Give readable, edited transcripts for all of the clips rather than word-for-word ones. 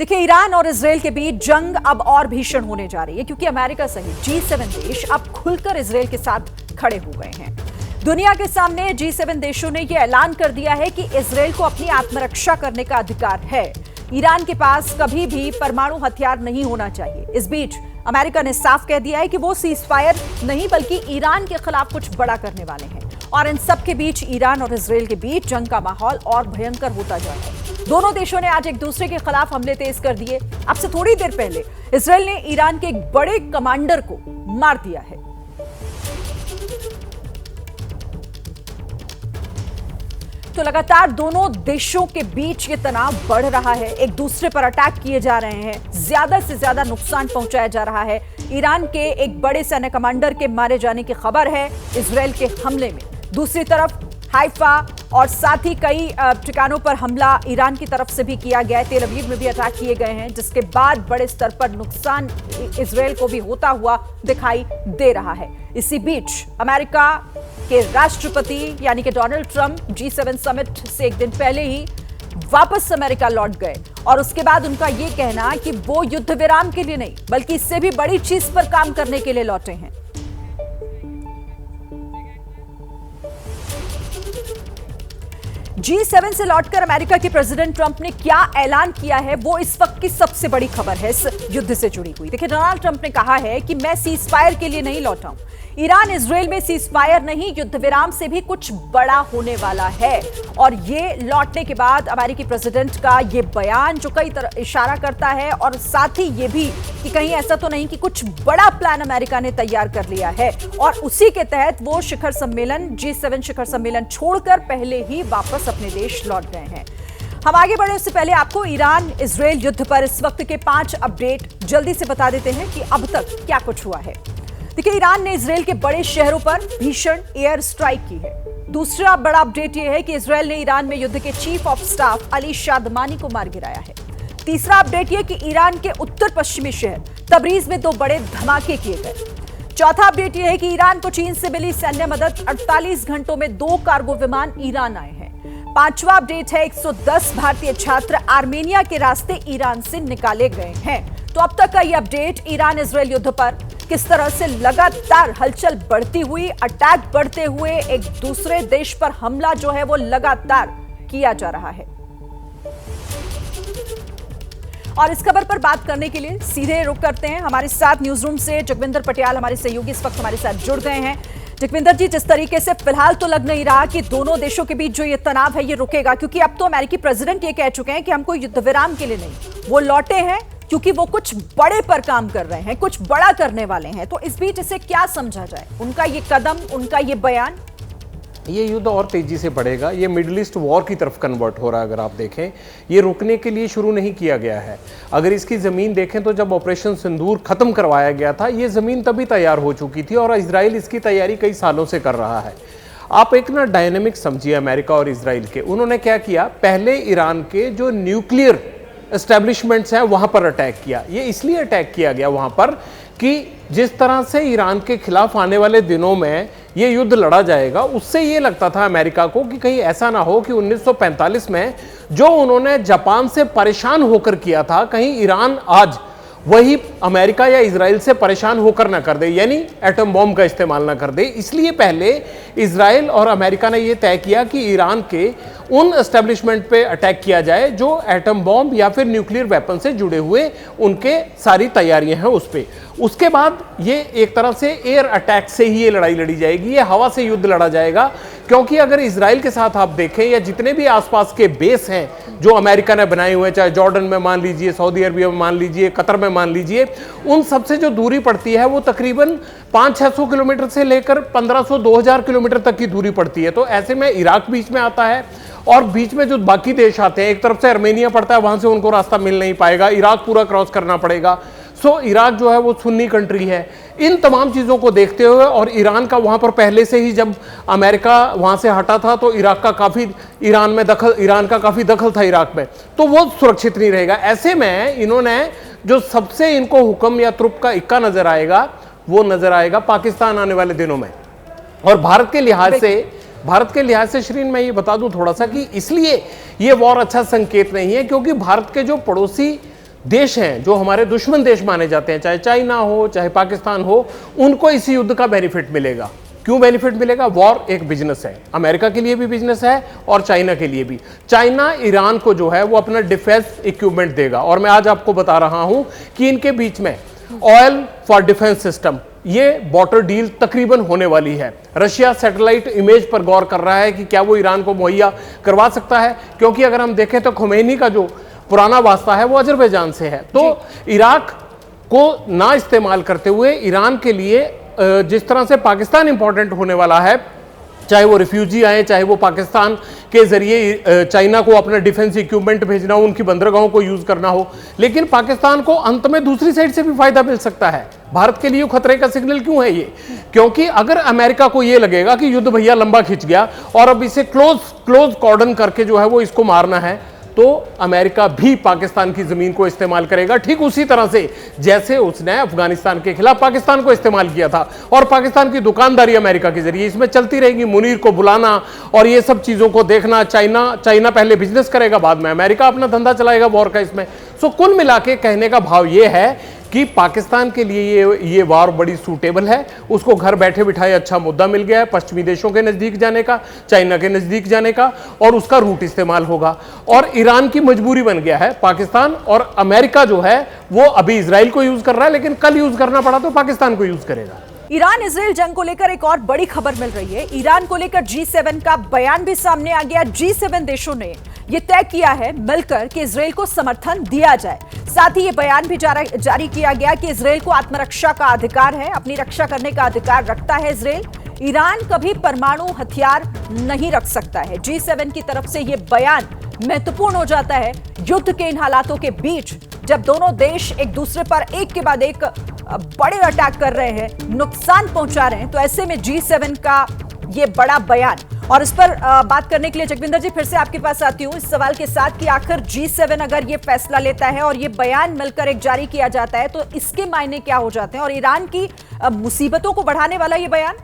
देखिए, ईरान और इजरायल के बीच जंग अब और भीषण होने जा रही है क्योंकि अमेरिका सहित G7 देश अब खुलकर इजरायल के साथ खड़े हो गए हैं। दुनिया के सामने G7 देशों ने यह ऐलान कर दिया है कि इजरायल को अपनी आत्मरक्षा करने का अधिकार है। ईरान के पास कभी भी परमाणु हथियार नहीं होना चाहिए। इस बीच अमेरिका ने साफ कह दिया है कि वो सीजफायर नहीं बल्कि ईरान के खिलाफ कुछ बड़ा करने वाले हैं। और इन सब के बीच ईरान और इजरायल के बीच जंग का माहौल और भयंकर होता जा रहा है। दोनों देशों ने आज एक दूसरे के खिलाफ हमले तेज कर दिए। अब से थोड़ी देर पहले इजरायल ने ईरान के एक बड़े कमांडर को मार दिया है। तो लगातार दोनों देशों के बीच ये तनाव बढ़ रहा है, एक दूसरे पर अटैक किए जा रहे हैं, ज्यादा से ज्यादा नुकसान पहुंचाया जा रहा है। ईरान के एक बड़े सैन्य कमांडर के मारे जाने की खबर है इजरायल के हमले में। दूसरी तरफ हाइफा और साथ ही कई ठिकानों पर हमला ईरान की तरफ से भी किया गया है। तेल अवीव में भी अटैक किए गए हैं, जिसके बाद बड़े स्तर पर नुकसान इजरायल को भी होता हुआ दिखाई दे रहा है। इसी बीच अमेरिका के राष्ट्रपति यानी कि डोनाल्ड ट्रंप G7 समिट से एक दिन पहले ही वापस अमेरिका लौट गए और उसके बाद उनका यह कहना कि वो युद्ध विराम के लिए नहीं बल्कि इससे भी बड़ी चीज पर काम करने के लिए लौटे हैं। G7 से लौटकर अमेरिका के प्रेसिडेंट ट्रंप ने क्या ऐलान किया है, वो इस वक्त की सबसे बड़ी खबर है इस युद्ध से जुड़ी हुई। देखिए, डोनाल्ड ट्रंप ने कहा है कि मैं सीजफायर के लिए नहीं लौटा हूं। ईरान इजरायल में सीजफायर नहीं, युद्ध विराम से भी कुछ बड़ा होने वाला है। और ये लौटने के बाद अमेरिकी प्रेसिडेंट का ये बयान जो कई तरह इशारा करता है और साथ ही ये भी कि कहीं ऐसा तो नहीं कि कुछ बड़ा प्लान अमेरिका ने तैयार कर लिया है और उसी के तहत वो शिखर सम्मेलन G7 शिखर सम्मेलन छोड़कर पहले ही वापस अपने देश लौट गए हैं। हम आगे बढ़े उससे पहले आपको ईरान इजरायल युद्ध पर इस वक्त के 5 अपडेट जल्दी से बता देते हैं कि अब तक क्या कुछ हुआ है। देखिए, ईरान ने इजरायल के बड़े शहरों पर भीषण एयर स्ट्राइक की है। दूसरा बड़ा अपडेट यह है कि इजरायल ने ईरान में युद्ध के चीफ ऑफ स्टाफ अली शादमानी को मार गिराया है। तीसरा अपडेट यह कि ईरान के उत्तर पश्चिमी शहर तबरीज में 2 बड़े धमाके किए गए। चौथा अपडेट यह है कि ईरान को चीन से मिली सैन्य मदद, 48 घंटों में 2 कार्गो विमान ईरान आए हैं। पांचवा अपडेट है 110 भारतीय छात्र आर्मेनिया के रास्ते ईरान से निकाले गए हैं। तो अब तक का ये अपडेट ईरान इजरायल युद्ध पर किस तरह से लगातार हलचल बढ़ती हुई, अटैक बढ़ते हुए एक दूसरे देश पर हमला जो है वो लगातार किया जा रहा है। और इस खबर पर बात करने के लिए सीधे रुख करते हैं हमारे साथ न्यूज रूम से जगविंदर पटियाल, हमारे सहयोगी इस वक्त हमारे साथ जुड़ गए हैं। जगविंदर जी, जिस तरीके से फिलहाल तो लग नहीं रहा कि दोनों देशों के बीच जो ये तनाव है ये रुकेगा, क्योंकि अब तो अमेरिकी प्रेसिडेंट ये कह चुके हैं कि हम कोई युद्ध विराम के लिए नहीं, वो लौटे हैं क्योंकि वो कुछ बड़े पर काम कर रहे हैं, कुछ बड़ा करने वाले हैं। तो इस बीच इसे क्या समझा जाए, उनका ये कदम, उनका ये बयान? ये युद्ध और तेजी से बढ़ेगा। ये मिडिल ईस्ट वॉर की तरफ कन्वर्ट हो रहा है। अगर आप देखें, ये रुकने के लिए शुरू नहीं किया गया है। अगर इसकी ज़मीन देखें तो जब ऑपरेशन सिंदूर ख़त्म करवाया गया था, ये ज़मीन तभी तैयार हो चुकी थी और इजराइल इसकी तैयारी कई सालों से कर रहा है। आप एक ना डायनेमिक समझिए अमेरिका और इजराइल के। उन्होंने क्या किया, पहले ईरान के जो न्यूक्लियर एस्टेब्लिशमेंट्स हैं वहाँ पर अटैक किया। ये इसलिए अटैक किया गया वहाँ पर कि जिस तरह से ईरान के खिलाफ आने वाले दिनों में ये युद्ध लड़ा जाएगा, उससे ये लगता था अमेरिका को कि कहीं ऐसा ना हो कि 1945 में जो उन्होंने जापान से परेशान होकर किया था, कहीं ईरान आज वही अमेरिका या इजराइल से परेशान होकर ना कर दे, यानी एटम बॉम्ब का इस्तेमाल ना कर दे। इसलिए पहले इजराइल और अमेरिका ने यह तय किया कि ईरान के उन एस्टेब्लिशमेंट पे अटैक किया जाए जो एटम बॉम्ब या फिर न्यूक्लियर वेपन से जुड़े हुए उनके सारी तैयारियां हैं उस पे। उसके बाद ये एक तरह से एयर अटैक से ही ये लड़ाई लड़ी जाएगी, ये हवा से युद्ध लड़ा जाएगा। क्योंकि अगर इजराइल के साथ आप देखें या जितने भी आसपास के बेस हैं जो अमेरिका ने बनाए हुए, चाहे जॉर्डन में मान लीजिए, सऊदी अरबिया में मान लीजिए, कतर में मान लीजिए, उन सबसे जो दूरी पड़ती है वो तकरीबन 500-600 किलोमीटर से लेकर 1500-2000 किलोमीटर तक की दूरी पड़ती है। तो ऐसे में इराक बीच में आता है और बीच में जो बाकी देश आते हैं, एक तरफ से आर्मेनिया पड़ता है, वहां से उनको रास्ता मिल नहीं पाएगा, इराक पूरा क्रॉस करना पड़ेगा। इराक जो है वो सुन्नी कंट्री है। इन तमाम चीज़ों को देखते हुए और ईरान का वहाँ पर पहले से ही जब अमेरिका वहाँ से हटा था तो ईरान का काफ़ी दखल था इराक में, तो वो सुरक्षित नहीं रहेगा। ऐसे में इन्होंने जो सबसे इनको हुक्म या तुरुप का इक्का नजर आएगा वो नजर आएगा पाकिस्तान आने वाले दिनों में। और भारत के लिहाज से श्रीन मैं ये बता दूं थोड़ा सा कि इसलिए ये वॉर अच्छा संकेत नहीं है क्योंकि भारत के जो पड़ोसी देश हैं जो हमारे दुश्मन देश माने जाते हैं, चाहे चाइना हो चाहे पाकिस्तान हो, उनको इस युद्ध का बेनिफिट मिलेगा। क्यों बेनिफिट मिलेगा? वॉर एक बिजनेस है, अमेरिका के लिए भी बिजनेस है और चाइना के लिए भी। चाइना ईरान को जो है वो अपना डिफेंस इक्विपमेंट देगा, और मैं आज आपको बता रहा हूं कि इनके बीच में ऑयल फॉर डिफेंस सिस्टम, ये बॉर्डर डील तकरीबन होने वाली है। रशिया सैटेलाइट इमेज पर गौर कर रहा है कि क्या वो ईरान को मुहैया करवा सकता है, क्योंकि अगर हम देखें तो खुमैनी का जो पुराना वास्ता है वो अजरबैजान से है। तो इराक को ना इस्तेमाल करते हुए ईरान के लिए जिस तरह से पाकिस्तान इंपॉर्टेंट होने वाला है, चाहे वो रिफ्यूजी आए, चाहे वो पाकिस्तान के जरिए चाइना को अपना डिफेंस इक्विपमेंट भेजना हो, उनकी बंदरगाहों को यूज करना हो, लेकिन पाकिस्तान को अंत में दूसरी साइड से भी फायदा मिल सकता है। भारत के लिए खतरे का सिग्नल क्यों है ये? क्योंकि अगर अमेरिका को ये लगेगा कि युद्ध भैया लंबा खिंच गया और अब इसे क्लोज कॉर्डन करके जो है वो इसको मारना है, तो अमेरिका भी पाकिस्तान की जमीन को इस्तेमाल करेगा, ठीक उसी तरह से जैसे उसने अफगानिस्तान के खिलाफ पाकिस्तान को इस्तेमाल किया था। और पाकिस्तान की दुकानदारी अमेरिका के जरिए इसमें चलती रहेगी, मुनीर को बुलाना और ये सब चीजों को देखना। चाइना पहले बिजनेस करेगा, बाद में अमेरिका अपना धंधा चलाएगा वॉर का इसमें। सो कुल मिला के कहने का भाव ये है कि पाकिस्तान के लिए ये वार बड़ी सूटेबल है। उसको घर बैठे बिठाए अच्छा मुद्दा मिल गया है पश्चिमी देशों के नजदीक जाने का, चाइना के नजदीक जाने का, और उसका रूट इस्तेमाल होगा। और ईरान की मजबूरी बन गया है पाकिस्तान, और अमेरिका जो है वो अभी इजराइल को यूज कर रहा है, लेकिन कल यूज करना पड़ा तो पाकिस्तान को यूज करेगा। ईरान इजराइल जंग को लेकर एक और बड़ी खबर मिल रही है। ईरान को लेकर G7 का बयान भी सामने आ गया। G7 देशों ने ये तय किया है मिलकर कि इजराइल को समर्थन दिया जाए। साथ ही ये बयान भी जारी किया गया कि इजराइल को आत्मरक्षा का अधिकार है, अपनी रक्षा करने का अधिकार रखता है इजराइल। ईरान कभी परमाणु हथियार नहीं रख सकता है। G7 की तरफ से ये बयान महत्वपूर्ण हो जाता है युद्ध के इन हालातों के बीच, जब दोनों देश एक दूसरे पर एक के बाद एक बड़े अटैक कर रहे हैं, नुकसान पहुंचा रहे हैं। तो ऐसे में G7 का ये बड़ा बयान, और इस पर बात करने के लिए जगविंदर जी फिर से आपके पास आती हूं इस सवाल के साथ कि आखिर G7 अगर ये फैसला लेता है और ये बयान मिलकर एक जारी किया जाता है, तो इसके मायने क्या हो जाते हैं? और ईरान की मुसीबतों को बढ़ाने वाला ये बयान?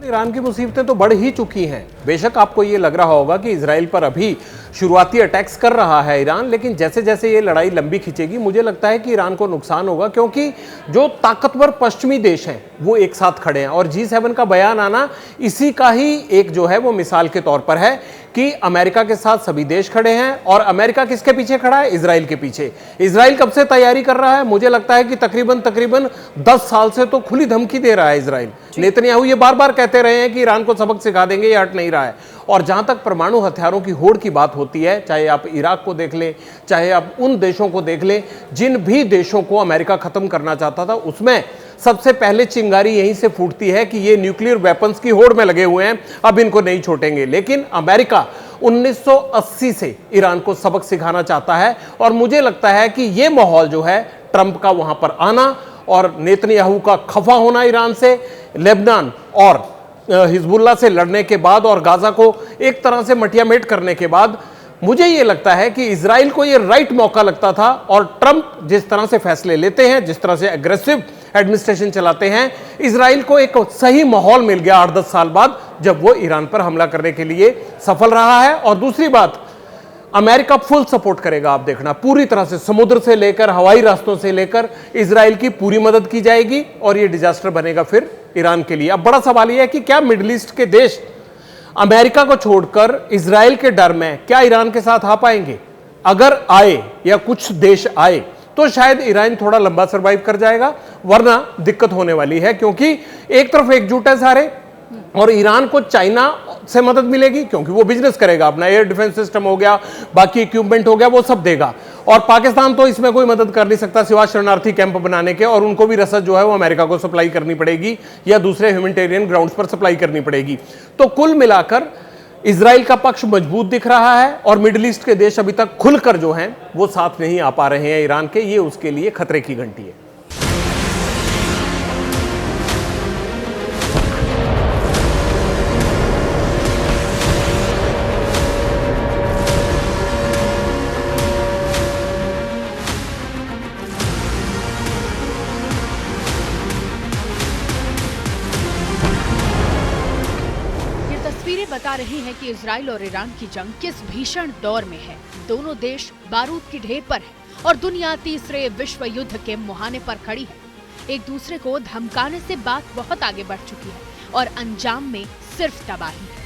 ईरान की मुसीबतें तो बढ़ ही चुकी हैं। बेशक आपको ये लग रहा होगा कि इजराइल पर अभी शुरुआती अटैक्स कर रहा है ईरान, लेकिन जैसे जैसे ये लड़ाई लंबी खिंचेगी मुझे लगता है कि ईरान को नुकसान होगा, क्योंकि जो ताकतवर पश्चिमी देश हैं वो एक साथ खड़े हैं। और G7 का बयान आना इसी का ही एक जो है वो मिसाल के तौर पर है कि अमेरिका के साथ सभी देश खड़े हैं। और अमेरिका किसके पीछे खड़ा है? इजराइल के पीछे। इजराइल कब से तैयारी कर रहा है? मुझे लगता है कि तकरीबन 10 साल से तो खुली धमकी दे रहा है इजराइल। नेतन्याहू ये बार बार कहते रहे हैं कि ईरान को सबक सिखा देंगे, ये हट नहीं रहा है। और जहां तक परमाणु हथियारों की होड़ की बात होती है, चाहे आप इराक को देख लें, चाहे आप उन देशों को देख लें जिन भी देशों को अमेरिका खत्म करना चाहता था, उसमें सबसे पहले चिंगारी यहीं से फूटती है कि ये न्यूक्लियर वेपन्स की होड़ में लगे हुए हैं, अब इनको नहीं छोड़ेंगे। लेकिन अमेरिका 1980 से ईरान को सबक सिखाना चाहता है, और मुझे लगता है कि ये माहौल जो है ट्रंप का वहां पर आना और नेतन्याहू का खफा होना ईरान से, लेबनान और हिजबुल्लाह से लड़ने के बाद और गाजा को एक तरह से मटियामेट करने के बाद, मुझे यह लगता है कि इजराइल को यह राइट मौका लगता था। और ट्रंप जिस तरह से फैसले लेते हैं, जिस तरह से एग्रेसिव एडमिनिस्ट्रेशन चलाते हैं, इजराइल को एक सही माहौल मिल गया 8-10 साल बाद, जब वो ईरान पर हमला करने के लिए सफल रहा है। और दूसरी बात, अमेरिका फुल सपोर्ट करेगा, आप देखना, पूरी तरह से समुद्र से लेकर हवाई रास्तों से लेकर इजराइल की पूरी मदद की जाएगी, और ये डिजास्टर बनेगा फिर ईरान के लिए। अब बड़ा सवाल यह है कि क्या मिडिल ईस्ट के देश अमेरिका को छोड़कर इजराइल के डर में क्या ईरान के साथ आ पाएंगे? अगर आए या कुछ देश आए तो शायद ईरान थोड़ा लंबा सर्वाइव कर जाएगा, वरना दिक्कत होने वाली है। क्योंकि एक तरफ एकजुट है सारे, और ईरान को चाइना से मदद मिलेगी क्योंकि वो बिजनेस करेगा, अपना एयर डिफेंस सिस्टम हो गया, बाकी इक्विपमेंट हो गया, वो सब देगा। और पाकिस्तान तो इसमें कोई मदद कर नहीं सकता सिवाय शरणार्थी कैंप बनाने के, और उनको भी रसद जो है वो अमेरिका को सप्लाई करनी पड़ेगी या दूसरे ह्यूमैनिटेरियन ग्राउंड्स पर सप्लाई करनी पड़ेगी। तो कुल मिलाकर इजराइल का पक्ष मजबूत दिख रहा है, और मिडिल ईस्ट के देश अभी तक खुलकर जो हैं वो साथ नहीं आ पा रहे हैं ईरान के। ये उसके लिए खतरे की घंटी है। बता रही हैं कि इजराइल और ईरान की जंग किस भीषण दौर में है। दोनों देश बारूद की ढेर पर हैं और दुनिया तीसरे विश्व युद्ध के मुहाने पर खड़ी है। एक दूसरे को धमकाने से बात बहुत आगे बढ़ चुकी है और अंजाम में सिर्फ तबाही है।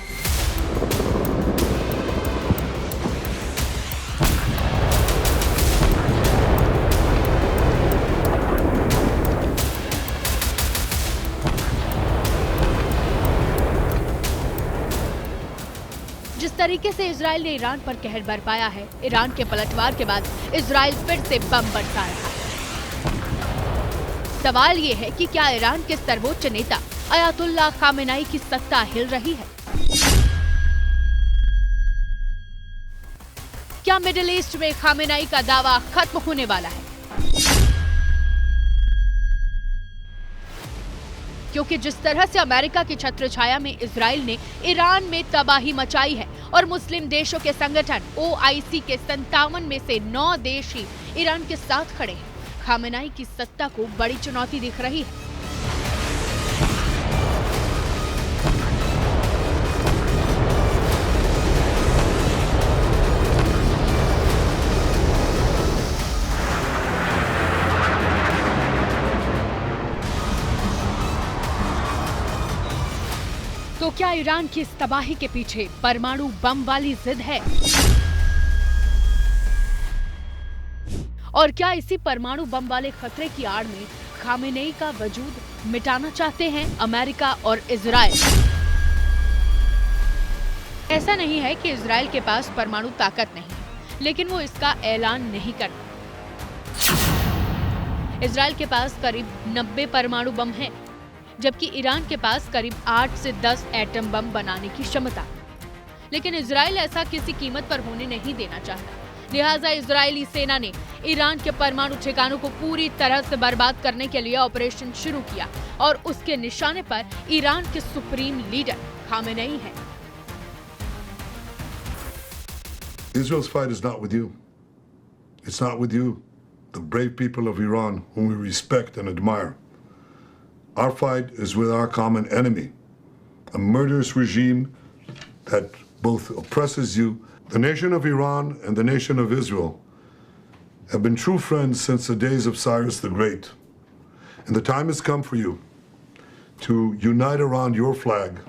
जिस तरीके से इजराइल ने ईरान पर कहर बरपाया है, ईरान के पलटवार के बाद इजराइल फिर से बम बरसा रहा है। सवाल ये है कि क्या ईरान के सर्वोच्च नेता अयातुल्लाह खामेनेई की सत्ता हिल रही है? क्या मिडिल ईस्ट में खामेनेई का दावा खत्म होने वाला है? क्योंकि जिस तरह से अमेरिका की छत्रछाया में इजराइल ने ईरान में तबाही मचाई है और मुस्लिम देशों के संगठन OIC के 57 में से 9 देश ही ईरान के साथ खड़े हैं, खामेनेई की सत्ता को बड़ी चुनौती दिख रही है। तो क्या ईरान की इस तबाही के पीछे परमाणु बम वाली जिद है? और क्या इसी परमाणु बम वाले खतरे की आड़ में खामेनेई का वजूद मिटाना चाहते हैं अमेरिका और इजराइल? ऐसा नहीं है कि इजराइल के पास परमाणु ताकत नहीं है, लेकिन वो इसका ऐलान नहीं करता। इजराइल के पास करीब 90 परमाणु बम हैं, जबकि ईरान के पास करीब 8 से 10 एटम बम बनाने की क्षमता। लेकिन इजराइल ऐसा किसी कीमत पर होने नहीं देना चाहता। लिहाजा इजरायली सेना ने ईरान के परमाणु ठिकानों को पूरी तरह से बर्बाद करने के लिए ऑपरेशन शुरू किया और उसके निशाने पर ईरान के सुप्रीम लीडर खामेनेई हैं। Israel's fight is not with you. It's not with you, the brave people of Iran whom we respect and admire. Our fight is with our common enemy, a murderous regime that both oppresses you. The nation of Iran and the nation of Israel have been true friends since the days of Cyrus the Great. And the time has come for you to unite around your flag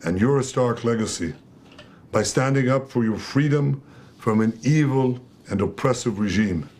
and your historic legacy by standing up for your freedom from an evil and oppressive regime.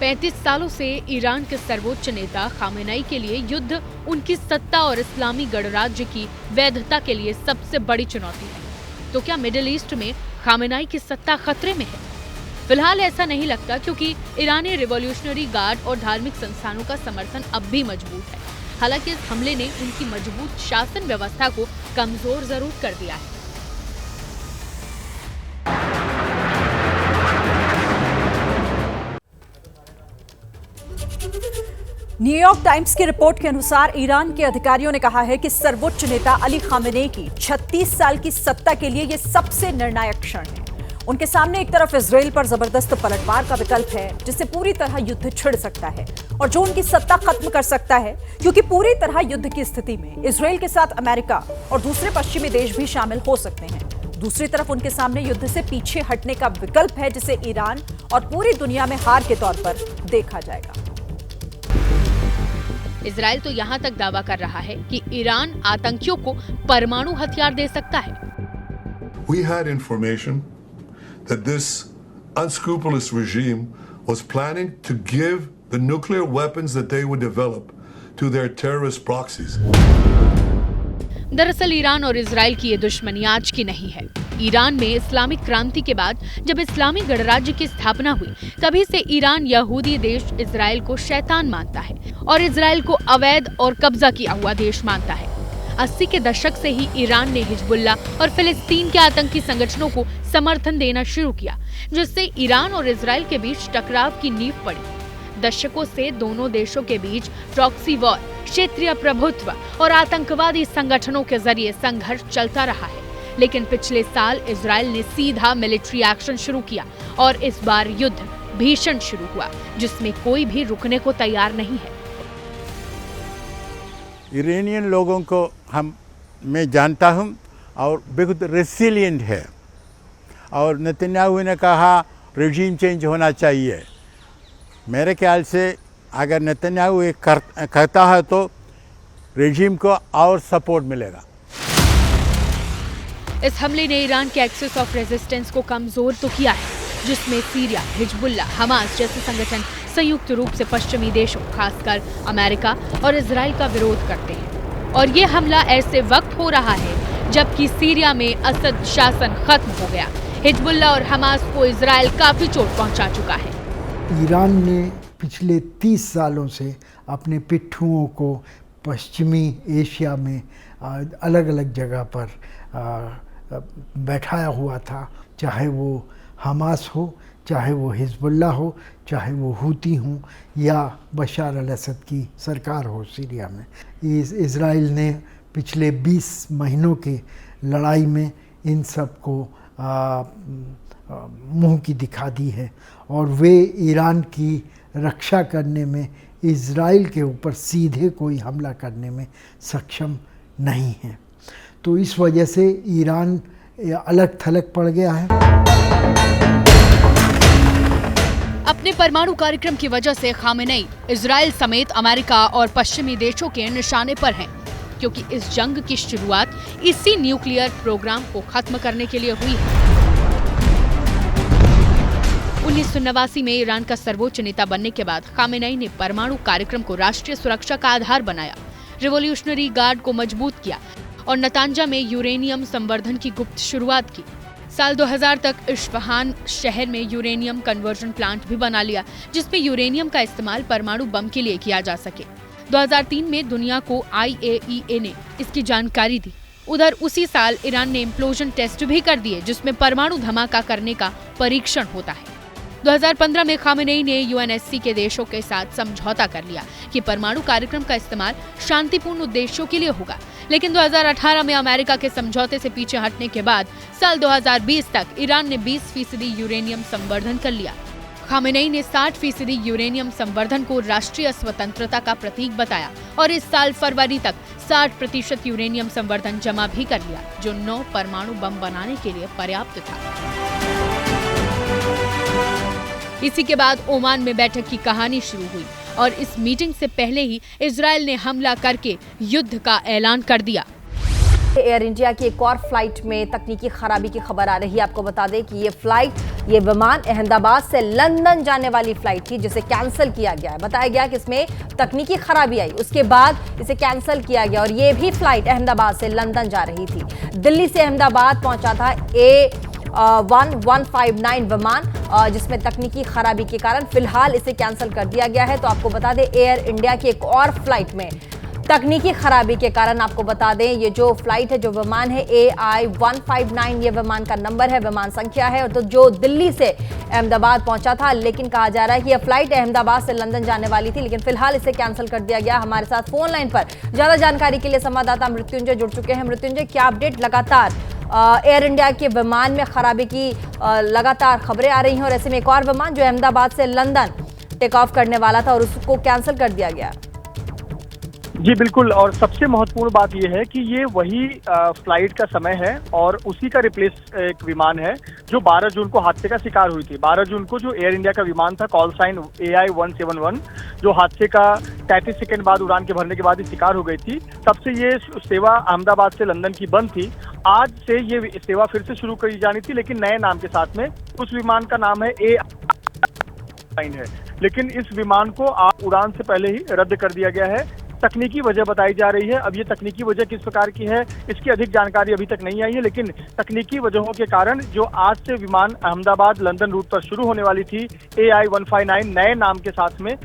35 सालों से Iran के सर्वोच्च नेता Khamenei के लिए युद्ध उनकी सत्ता और इस्लामी गणराज्य की वैधता के लिए सबसे बड़ी चुनौती है। तो क्या मिडिल ईस्ट में खामेनेई की सत्ता खतरे में है? फिलहाल ऐसा नहीं लगता, क्योंकि ईरानी रिवॉल्यूशनरी गार्ड और धार्मिक संस्थानों का समर्थन अब भी मजबूत है। हालांकि इस हमले ने उनकी मजबूत शासन व्यवस्था को कमजोर जरूर कर दिया है। न्यूयॉर्क टाइम्स की रिपोर्ट के अनुसार ईरान के अधिकारियों ने कहा है कि सर्वोच्च नेता अली खामेनेई की 36 साल की सत्ता के लिए यह सबसे निर्णायक क्षण है। उनके सामने एक तरफ इजराइल पर जबरदस्त पलटवार का विकल्प है, जिससे पूरी तरह युद्ध छिड़ सकता है और जो उनकी सत्ता खत्म कर सकता है, क्योंकि पूरी तरह युद्ध की स्थिति में इजराइल के साथ अमेरिका और दूसरे पश्चिमी देश भी शामिल हो सकते हैं। दूसरी तरफ उनके सामने युद्ध से पीछे हटने का विकल्प है, जिसे ईरान और पूरी दुनिया में हार के तौर पर देखा जाएगा। इजराइल तो यहाँ तक दावा कर रहा है कि ईरान आतंकियों को परमाणु हथियार दे सकता है। We had information that this unscrupulous regime was planning to give the nuclear weapons that they would develop to their terrorist proxies. दरअसल ईरान और इजराइल की ये दुश्मनी आज की नहीं है। ईरान में इस्लामिक क्रांति के बाद जब इस्लामी गणराज्य की स्थापना हुई, तभी से ईरान यहूदी देश इजराइल को शैतान मानता है और इजराइल को अवैध और कब्जा किया हुआ देश मानता है। 80 के दशक से ही ईरान ने हिजबुल्ला और फिलिस्तीन के आतंकी संगठनों को समर्थन देना शुरू किया, जिससे ईरान और इजराइल के बीच टकराव की नींव पड़ी। दशकों से दोनों देशों के बीच प्रॉक्सी वॉर, क्षेत्रीय प्रभुत्व और आतंकवादी संगठनों के जरिए संघर्ष चलता रहा है। लेकिन पिछले साल इजराइल ने सीधा मिलिट्री एक्शन शुरू किया और इस बार युद्ध भीषण शुरू हुआ, जिसमें कोई भी रुकने को तैयार नहीं है। ईरानियन लोगों को मैं जानता हूं और बहुत रेसिलिएंट है, और नेतन्याहू ने कहा रेजिम चेंज होना चाहिए। मेरे ख्याल से अगर नेतन्याहू ये करता है तो रेजिम को और सपोर्ट मिलेगा। इस हमले ने ईरान के एक्सिस ऑफ रेजिस्टेंस को कमजोर तो किया है, जिसमें सीरिया, हिजबुल्लाह, हमास जैसे संगठन संयुक्त रूप से पश्चिमी देशों, खासकर अमेरिका और इजराइल का विरोध करते हैं। और ये हमला ऐसे वक्त हो रहा है जबकि सीरिया में असद शासन खत्म हो गया। हिजबुल्लाह और हमास को इजराइल काफी चोट पहुंचा चुका है। ईरान ने पिछले 30 सालों से अपने पिट्ठुओं को पश्चिमी एशिया में अलग अलग जगह पर बैठाया हुआ था, चाहे वो हमास हो, चाहे वो हिजबुल्लाह हो, चाहे वो हूती हों या बशार अल असद की सरकार हो सीरिया में। इजराइल ने पिछले 20 महीनों के लड़ाई में इन सब को मुंह की दिखा दी है और वे ईरान की रक्षा करने में, इजराइल के ऊपर सीधे कोई हमला करने में सक्षम नहीं है। तो इस वजह से ईरान अलग थलग पड़ गया है। अपने परमाणु कार्यक्रम की वजह से खामेनेई इजराइल समेत अमेरिका और पश्चिमी देशों के निशाने पर हैं, क्योंकि इस जंग की शुरुआत इसी न्यूक्लियर प्रोग्राम को खत्म करने के लिए हुई है। 1989 में ईरान का सर्वोच्च नेता बनने के बाद खामेनेई ने परमाणु कार्यक्रम को राष्ट्रीय सुरक्षा का आधार बनाया, रिवॉल्यूशनरी गार्ड को मजबूत किया और नतांजा में यूरेनियम संवर्धन की गुप्त शुरुआत की। साल 2000 तक इस्फहान शहर में यूरेनियम कन्वर्जन प्लांट भी बना लिया, जिसमें यूरेनियम का इस्तेमाल परमाणु बम के लिए किया जा सके। 2003 में दुनिया को IAEA ने इसकी जानकारी दी। उधर उसी साल ईरान ने इम्प्लोजन टेस्ट भी कर दिए, जिसमें परमाणु धमाका करने का परीक्षण होता है। 2015 में खामेनेई ने UNSC के देशों के साथ समझौता कर लिया कि परमाणु कार्यक्रम का इस्तेमाल शांतिपूर्ण उद्देश्यों के लिए होगा। लेकिन 2018 में अमेरिका के समझौते से पीछे हटने के बाद साल 2020 तक ईरान ने 20% यूरेनियम संवर्धन कर लिया। खामेनेई ने 60% यूरेनियम संवर्धन को राष्ट्रीय स्वतंत्रता का प्रतीक बताया और इस साल फरवरी तक 60% यूरेनियम संवर्धन जमा भी कर लिया, जो 9 परमाणु बम बनाने के लिए पर्याप्त था। इसी के बाद ओमान में बैठक की कहानी शुरू हुई और इस मीटिंग से पहले ही इजराइल ने हमला करके युद्ध का ऐलान कर दिया। एयर इंडिया की एक और फ्लाइट में तकनीकी खराबी की खबर आ रही है। आपको बता दें कि ये विमान अहमदाबाद से लंदन जाने वाली फ्लाइट थी, जिसे कैंसिल किया गया है। बताया गया कि इसमें तकनीकी खराबी आई, उसके बाद इसे कैंसिल किया गया और ये भी फ्लाइट अहमदाबाद से लंदन जा रही थी। दिल्ली से अहमदाबाद पहुंचा था A1159 विमान, जिसमें तकनीकी खराबी के कारण फिलहाल इसे कैंसिल कर दिया गया है। तो आपको बता दें एयर इंडिया की एक और फ्लाइट में तकनीकी खराबी के कारण, आपको बता दें ये जो फ्लाइट है, जो विमान है AI159, ये विमान का नंबर है, विमान संख्या है, तो जो दिल्ली से अहमदाबाद पहुंचा था। लेकिन कहा जा रहा है कि यह फ्लाइट अहमदाबाद से लंदन जाने वाली थी, लेकिन फिलहाल इसे कैंसिल कर दिया गया। हमारे साथ फोन लाइन पर ज्यादा जानकारी के लिए संवाददाता मृत्युंजय जुड़ चुके हैं। मृत्युंजय, क्या अपडेट? लगातार एयर इंडिया के विमान में खराबी की लगातार खबरें आ रही हैं और ऐसे में एक और विमान जो अहमदाबाद से लंदन टेक ऑफ करने वाला था और उसको कैंसिल कर दिया गया। जी बिल्कुल, और सबसे महत्वपूर्ण बात यह है कि ये वही फ्लाइट का समय है और उसी का रिप्लेस एक विमान है जो 12 जून को हादसे का शिकार हुई थी। 12 जून को जो एयर इंडिया का विमान था कॉल साइन AI171, जो हादसे का 33 सेकंड बाद उड़ान के भरने के बाद ही शिकार हो गई थी, तब से ये सेवा अहमदाबाद से लंदन की बंद थी। आज से ये सेवा फिर से शुरू करी जानी थी, लेकिन नए नाम के साथ में। उस विमान का नाम है AI है, लेकिन इस विमान को आज उड़ान से पहले ही रद्द कर दिया गया है। तकनीकी वजह बताई जा रही है। अब ये तकनीकी वजह किस प्रकार की है, इसकी अधिक जानकारी अभी तक नहीं आई है, लेकिन तकनीकी वजहों के कारण जो आज से विमान अहमदाबाद लंदन रूट पर शुरू होने वाली थी AI159 नए नाम के साथ में,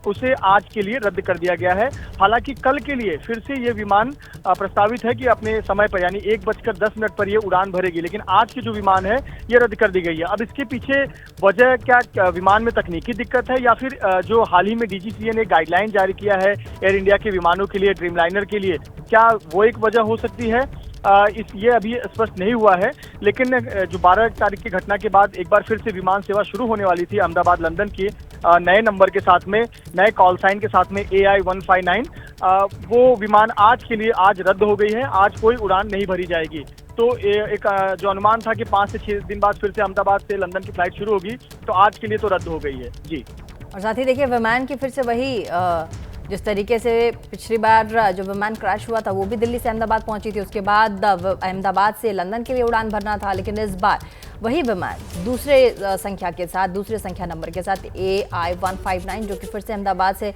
उसे आज के लिए रद्द कर दिया गया है। हालांकि कल के लिए फिर से ये विमान प्रस्तावित है कि अपने समय पर यानी 1:10 पर ये उड़ान भरेगी, लेकिन आज की जो विमान है ये रद्द कर दी गई है। अब इसके पीछे वजह क्या विमान में तकनीकी दिक्कत है या फिर जो हाल ही में DGCA ने गाइडलाइन जारी किया है एयर इंडिया के विमानों के लिए, ड्रीमलाइनर के लिए, क्या वो एक वजह हो सकती है? ये अभी स्पष्ट नहीं हुआ है। लेकिन जो 12 तारीख की घटना के बाद एक बार फिर से विमान सेवा शुरू होने वाली थी अहमदाबाद लंदन की नए नंबर के साथ में, नए कॉल साइन के साथ में AI 159, वो विमान आज के लिए आज रद्द हो गई है। आज कोई उड़ान नहीं भरी जाएगी। तो एक जो अनुमान था कि 5 से 6 दिन बाद फिर से अहमदाबाद से लंदन की फ्लाइट शुरू होगी, तो आज के लिए तो रद्द हो गई है। जी, और साथ ही देखिए विमान की फिर से वही जिस तरीके से पिछली बार जो विमान क्रैश हुआ था वो भी दिल्ली से अहमदाबाद पहुंची थी, उसके बाद अहमदाबाद से लंदन के लिए उड़ान भरना था, लेकिन इस बार वही विमान दूसरे संख्या के साथ, दूसरे संख्या नंबर के साथ AI 159 जो कि फिर से अहमदाबाद से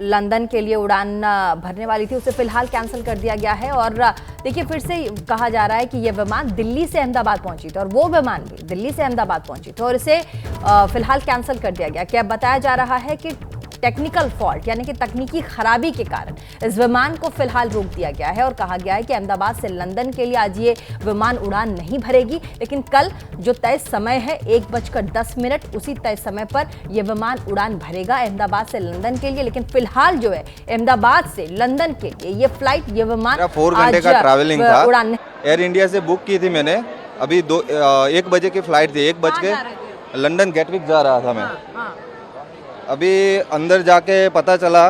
लंदन के लिए उड़ान भरने वाली थी, उसे फिलहाल कैंसिल कर दिया गया है। और देखिए फिर से कहा जा रहा है कि यह विमान दिल्ली से अहमदाबाद पहुंची थी और वो विमान भी दिल्ली से अहमदाबाद पहुंची थी और इसे फिलहाल कैंसिल कर दिया गया। क्या बताया जा रहा है कि टेक्निकल फॉल्ट यानी कि तकनीकी खराबी के कारण इस विमान को फिलहाल रोक दिया गया है और कहा गया है कि अहमदाबाद से लंदन के लिए आज ये विमान उड़ान नहीं भरेगी, लेकिन कल जो तय समय है 1:10 उसी तय समय पर यह विमान उड़ान भरेगा अहमदाबाद से लंदन के लिए। लेकिन फिलहाल जो है अहमदाबाद से लंदन के लिए ये फ्लाइट, ये विमान 4 घंटे का ट्रैवलिंग था। एयर इंडिया से बुक की थी मैंने, अभी 1 बजे की फ्लाइट थी, 1 बज के लंदन गेटविक जा रहा था मैं। अभी अंदर जाके पता चला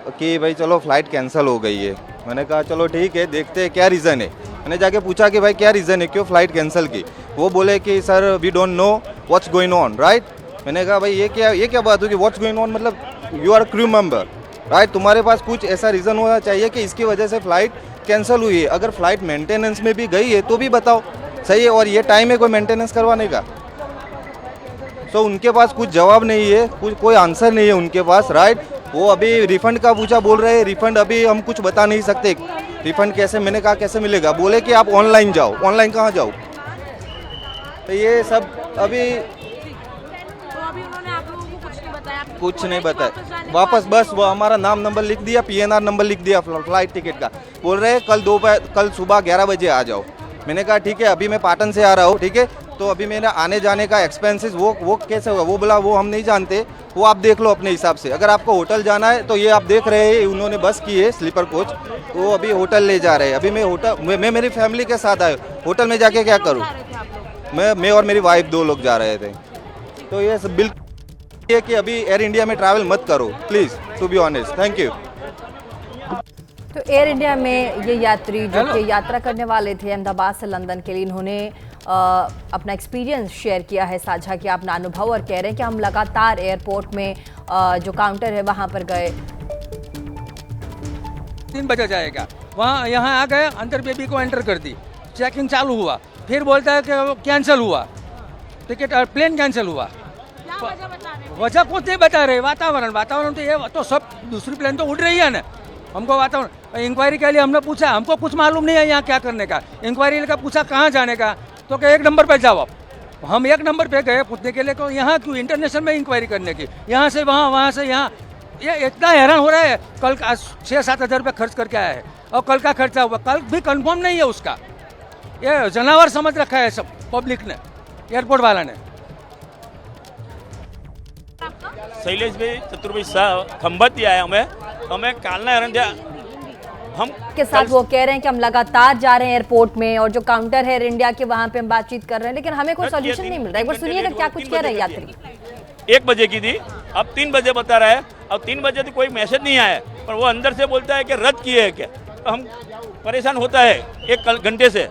कि भाई चलो फ्लाइट कैंसिल हो गई है। मैंने कहा चलो ठीक है, देखते हैं क्या रीज़न है। मैंने जाके पूछा कि भाई क्या रीज़न है, क्यों फ़्लाइट कैंसिल की? वो बोले कि sir we don't know what's going on, right. मैंने कहा भाई ये क्या बात होगी, व्हाट्स गोइंग ऑन मतलब you are crew member, right. तुम्हारे पास कुछ ऐसा रीज़न होना चाहिए कि इसकी वजह से फ़्लाइट कैंसिल हुई है। अगर फ़्लाइट मेंटेनेंस में भी गई है तो भी बताओ, सही है। और ये टाइम है कोई मेंटेनेंस करवाने का? तो उनके पास कुछ जवाब नहीं है, कोई आंसर नहीं है उनके पास, राइट। वो अभी रिफंड का पूछा, बोल रहे हैं रिफंड अभी हम कुछ बता नहीं सकते। रिफंड कैसे? मैंने कहा कैसे मिलेगा? बोले कि आप ऑनलाइन जाओ। ऑनलाइन कहाँ जाओ? तो ये सब अभी उन्होंने आप लोगों को कुछ नहीं बताया। वापस बस वो हमारा नाम नंबर लिख दिया, PNR नंबर लिख दिया फ्लाइट टिकट का। बोल रहे हैं कल सुबह 11 बजे आ जाओ। मैंने कहा ठीक है, अभी मैं पाटन से आ रहा हूँ, ठीक है। तो अभी मेरे आने जाने का एक्सपेंसेस वो कैसे होगा? वो बोला वो हम नहीं जानते, वो आप देख लो अपने हिसाब से। अगर आपको होटल जाना है तो ये आप देख रहे हैं, उन्होंने बस की है स्लीपर कोच, तो अभी होटल ले जा रहे हैं। अभी मैं मेरी फैमिली के साथ आया, होटल में जाके क्या करूँ? मैं और मेरी वाइफ 2 लोग जा रहे थे। तो ये सब बिल्कुल है कि अभी एयर इंडिया में ट्रैवल मत करो please, to be honest. Thank you. तो एयर इंडिया में ये यात्री जो कि यात्रा करने वाले थे अहमदाबाद से लंदन के लिए, इन्होंने अपना एक्सपीरियंस शेयर किया है, साझा किया अपना अनुभव, और कह रहे हैं कि हम लगातार एयरपोर्ट में जो काउंटर है वहाँ पर गए। 3 बजे जाएगा, वहाँ यहाँ आ गए, अंदर बेबी को एंटर कर दी, चेकिंग चालू हुआ, फिर बोलता है कि कैंसिल हुआ टिकट, प्लेन कैंसिल हुआ। वजह कुछ नहीं बता रहे। वातावरण तो ये तो सब दूसरी प्लेन तो उड़ रही है ना। हमको वातावरण इंक्वायरी के लिए हमने पूछा, हमको कुछ मालूम नहीं है यहाँ क्या करने का। इंक्वायरी का पूछा कहाँ जाने का, तो क्या 1 नंबर पे जाओ आप। हम 1 नंबर पे गए पूछने के लिए, तो यहाँ क्यों इंटरनेशनल में इंक्वायरी करने की, यहाँ से वहाँ, वहाँ से यहाँ। ये इतना हैरान हो रहा है। कल 6-7 हज़ार रुपये खर्च करके आया है और कल का खर्चा हुआ, कल भी कंफर्म नहीं है उसका। ये जनावर समझ रखा है सब पब्लिक ने, एयरपोर्ट वाला ने। शैलेश भाई चतुर्वेदी शाह खंभाती आया हमें कालना हम के साथ वो कह रहे हैं कि हम लगातार जा रहे हैं एयरपोर्ट में और जो काउंटर है एयर इंडिया के वहाँ पे हम बातचीत कर रहे हैं, लेकिन हमें कोई सॉल्यूशन नहीं मिल रहा है। एक बार सुनिएगा क्या कुछ कह रहे हैं यात्री। 1 बजे की थी, अब 3 बजे बता रहा है। अब 3 बजे तो कोई मैसेज नहीं आया, पर वो अंदर से बोलता है कि रद्द किए है क्या। तो हम परेशान होता है 1 घंटे से।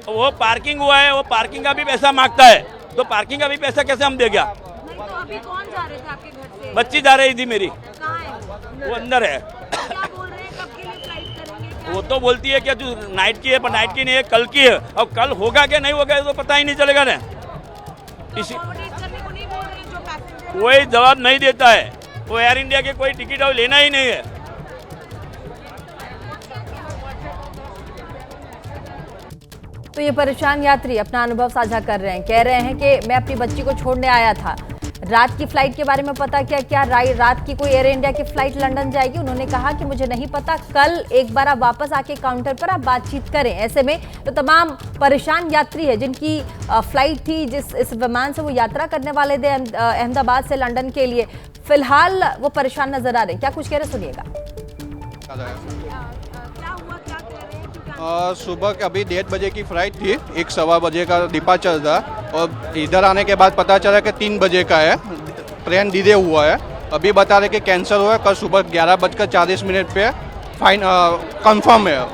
वो पार्किंग हुआ है, वो पार्किंग का भी पैसा मांगता है, तो पार्किंग का भी पैसा कैसे हम देगा? अभी कौन जा रहे थे आपके घर से? बच्ची जा रही थी मेरी, कहाँ है? वो अंदर है। क्या बोल रहे हैं, कब के लिए फ्लाइट करेंगे? वो तो बोलती है कि जो नाइट की है, पर नाइट की नहीं है, कल की है। और कल होगा क्या नहीं होगा तो पता ही नहीं चलेगा ना। इसी कोई जवाब नहीं देता है। वो एयर इंडिया के कोई टिकट और लेना ही नहीं है। तो ये परेशान यात्री अपना अनुभव साझा कर रहे हैं, कह रहे हैं कि मैं अपनी बच्ची को छोड़ने आया था, रात की फ्लाइट के बारे में पता किया, क्या रात की कोई एयर इंडिया की फ्लाइट लंदन जाएगी? उन्होंने कहा कि मुझे नहीं पता, कल एक बार आप वापस आके काउंटर पर आप बातचीत करें। ऐसे में तो तमाम परेशान यात्री है जिनकी फ्लाइट थी, जिस इस विमान से वो यात्रा करने वाले थे अहमदाबाद से लंदन के लिए, फिलहाल वो परेशान नजर आ रहे हैं। क्या कुछ कह रहे सुनिएगा। सुबह अभी 1:30 बजे की फ्लाइट थी, 1-1:15 बजे का डिपार्चर था और इधर आने के बाद पता चला कि 3 बजे का है, प्लेन डिले हुआ है। अभी बता रहे कि कैंसिल हुआ है, कल सुबह 11:40 पे फाइन कंफर्म है,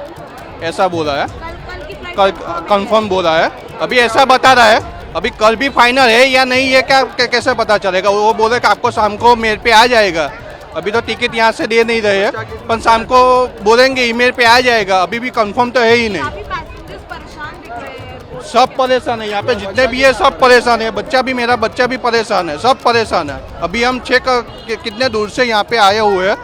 ऐसा बोला है, कल कंफर्म बोला है। अभी ऐसा बता रहा है, अभी कल भी फाइनल है या नहीं है, क्या कैसे पता चलेगा? वो बोले कि आपको शाम को मेल पे आ जाएगा। अभी तो टिकट यहाँ से दे नहीं रहे हैं, पर शाम को बोलेंगे ईमेल पे आ जाएगा। अभी भी कंफर्म तो है ही नहीं। सब परेशान है यहाँ पे, जितने भी है सब परेशान है। बच्चा भी, मेरा बच्चा भी परेशान है, सब परेशान है। अभी हम चेक कितने दूर से यहाँ पे आए हुए हैं,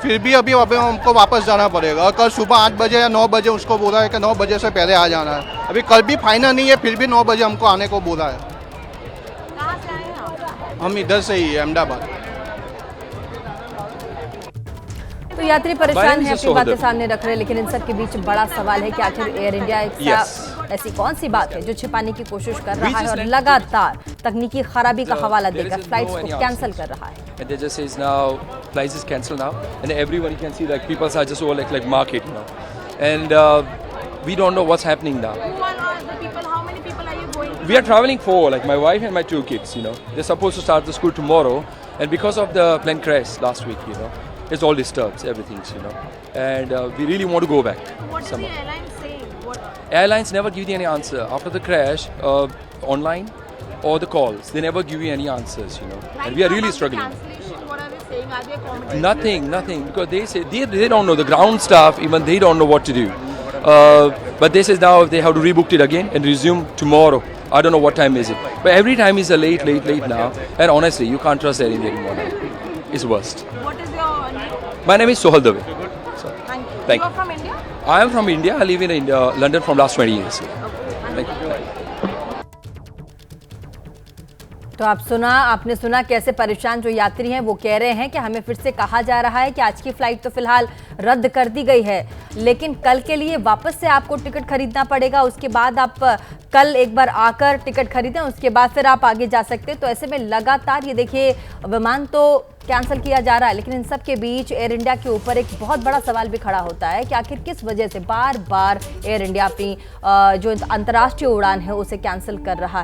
फिर भी अभी हमको वापस जाना पड़ेगा। और कल सुबह 8 बजे या 9 बजे उसको बोला है कि 9 बजे से पहले आ जाना है। अभी कल भी फाइनल नहीं है, फिर भी 9 बजे हमको आने को बोला है। हम इधर से ही है, अहमदाबाद। तो यात्री परेशान है, अपनी बातें सामने रख रहे हैं, लेकिन इन सब के बीच बड़ा सवाल है कि आखिर एयर इंडिया ऐसी कौन सी बात है जो छिपाने की कोशिश कर रहा है और लगातार तकनीकी खराबी का हवाला देकर फ्लाइट्स को कैंसिल कर रहा है। And they just says now flights is cancelled now, and everyone can see like people are just all like market, you know, and we don't know what's happening now. Who are the people? How many people are you going? We are traveling 4, like my wife and my 2 kids. You know, they're supposed to start the school tomorrow, and because of the plane crash last week, you know, it's all disturbed, everything, you know, and we really want to go back. What is the airline saying? Airlines never give you any answer after the crash, online or the calls. They never give you any answers, you know, and we are really struggling. What are they saying? Are they accommodating? Nothing, because they say they don't know, the ground staff even they don't know what to do. But they say now they have to rebook it again and resume tomorrow. I don't know what time is it, but every time is a late now, and honestly you can't trust Air India anymore now. It's worst. What is your name? My name is Sohal Dave. Thank you. Thank You are from India? I am from India. I live in London from last 20 years. Thank you. तो आपने सुना कैसे परेशान जो यात्री हैं वो कह रहे हैं कि हमें फिर से कहा जा रहा है कि आज की फ्लाइट तो फिलहाल रद्द कर दी गई है, लेकिन कल के लिए वापस से आपको टिकट खरीदना पड़ेगा। उसके बाद आप कल एक बार आकर टिकट खरीदें, उसके बाद फिर आप आगे जा सकते हैं। तो ऐसे में लगातार ये देखिए विमान तो कैंसिल किया जा रहा है, लेकिन इन सब के बीच एयर इंडिया के ऊपर एक बहुत बड़ा सवाल भी खड़ा होता है कि आखिर किस वजह से बार बार एयर इंडिया अपनी जो अंतर्राष्ट्रीय उड़ान है उसे कैंसिल कर रहा है।